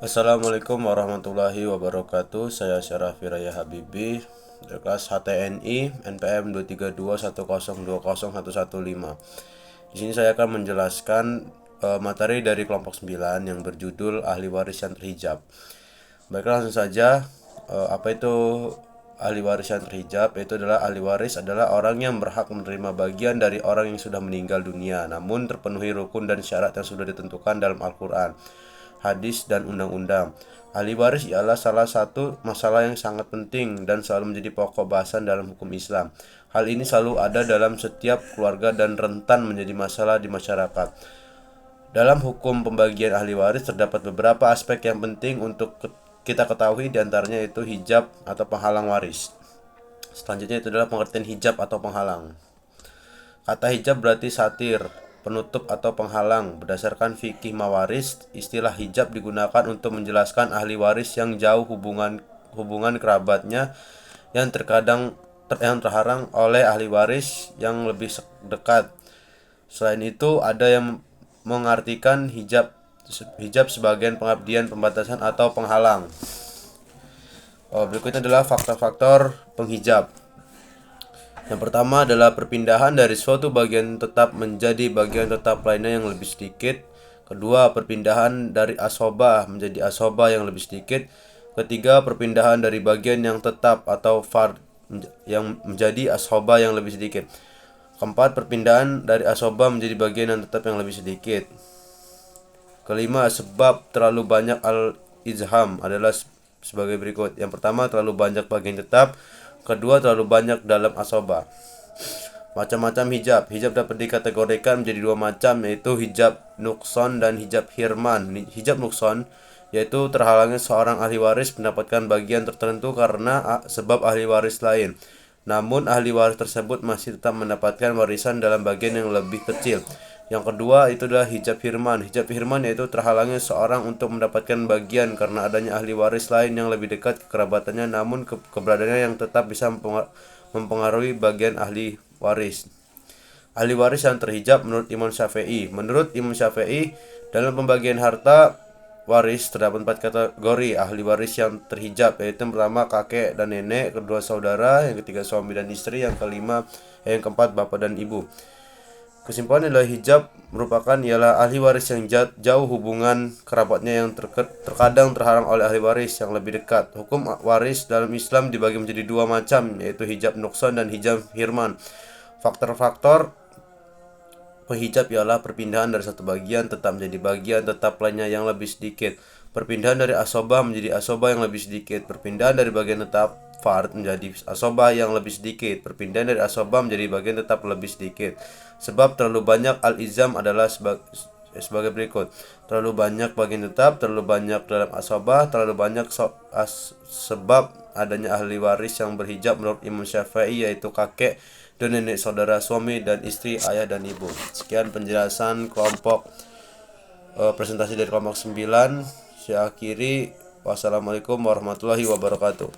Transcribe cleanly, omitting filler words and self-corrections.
Assalamualaikum warahmatullahi wabarakatuh. Saya Syarafi Raya Habibi dari kelas HTNI NPM 23210201115. Di sini saya akan menjelaskan materi dari kelompok 9 yang berjudul ahli waris yang terhijab. Baiklah, langsung saja. Apa itu ahli waris yang terhijab? Itu adalah ahli waris adalah orang yang berhak menerima bagian dari orang yang sudah meninggal dunia, namun terpenuhi rukun dan syarat yang sudah ditentukan dalam Al-Quran, hadis, dan undang-undang. Ahli waris ialah salah satu masalah yang sangat penting dan selalu menjadi pokok bahasan dalam hukum Islam. Hal ini selalu ada dalam setiap keluarga dan rentan menjadi masalah di masyarakat. Dalam hukum pembagian ahli waris terdapat beberapa aspek yang penting untuk kita ketahui, diantaranya itu hijab atau penghalang waris. Selanjutnya itu adalah pengertian hijab atau penghalang. Kata hijab berarti satir, penutup atau penghalang. Berdasarkan fikih mawaris, istilah hijab digunakan untuk menjelaskan ahli waris yang jauh hubungan kerabatnya yang terhalang oleh ahli waris yang lebih dekat. Selain itu, ada yang mengartikan hijab sebagian pengabdian, pembatasan, atau penghalang. Berikutnya adalah faktor-faktor penghijab. Yang pertama adalah perpindahan dari suatu bagian tetap menjadi bagian tetap lainnya yang lebih sedikit. Kedua, perpindahan dari asobah menjadi asobah yang lebih sedikit. Ketiga, perpindahan dari bagian yang tetap atau fard yang menjadi asobah yang lebih sedikit. Keempat, perpindahan dari asobah menjadi bagian yang tetap yang lebih sedikit. Kelima, sebab terlalu banyak al-izham adalah sebagai berikut. Yang pertama, terlalu banyak bagian tetap. Kedua, terlalu banyak dalam asobah. Macam-macam hijab. Hijab dapat dikategorikan menjadi dua macam, yaitu hijab nukson dan hijab hirman. Hijab nukson yaitu terhalangnya seorang ahli waris mendapatkan bagian tertentu karena sebab ahli waris lain, namun ahli waris tersebut masih tetap mendapatkan warisan dalam bagian yang lebih kecil. Yang kedua itu adalah hijab hirman. Hijab hirman yaitu terhalangnya seorang untuk mendapatkan bagian karena adanya ahli waris lain yang lebih dekat kekerabatannya, namun keberadaannya yang tetap bisa mempengaruhi bagian ahli waris. Ahli waris yang terhijab menurut Imam Syafi'i. Menurut Imam Syafi'i, dalam pembagian harta waris terdapat 4 kategori ahli waris yang terhijab, yaitu yang pertama kakek dan nenek, kedua saudara, yang ketiga suami dan istri, yang keempat bapak dan ibu. Kesimpulannya adalah hijab ialah ahli waris yang jauh hubungan kerabatnya yang terkadang terhalang oleh ahli waris yang lebih dekat. Hukum waris dalam Islam dibagi menjadi dua macam, yaitu hijab nukson dan hijab hirman. Faktor-faktor penghijab ialah perpindahan dari satu bagian tetap menjadi bagian tetap lainnya yang lebih sedikit. Perpindahan dari asobah menjadi asobah yang lebih sedikit. Perpindahan dari bagian tetap fard menjadi asobah yang lebih sedikit. Perpindahan dari asobah menjadi bagian tetap lebih sedikit. Sebab terlalu banyak al-izam adalah sebagai berikut. Terlalu banyak bagian tetap, terlalu banyak dalam asobah, terlalu banyak sebab adanya ahli waris yang berhijab menurut Imam Syafi'i, yaitu kakek dan nenek, saudara, suami dan istri, ayah dan ibu. Sekian penjelasan kelompok presentasi dari kelompok 9. Saya akhiri. Wassalamualaikum warahmatullahi wabarakatuh.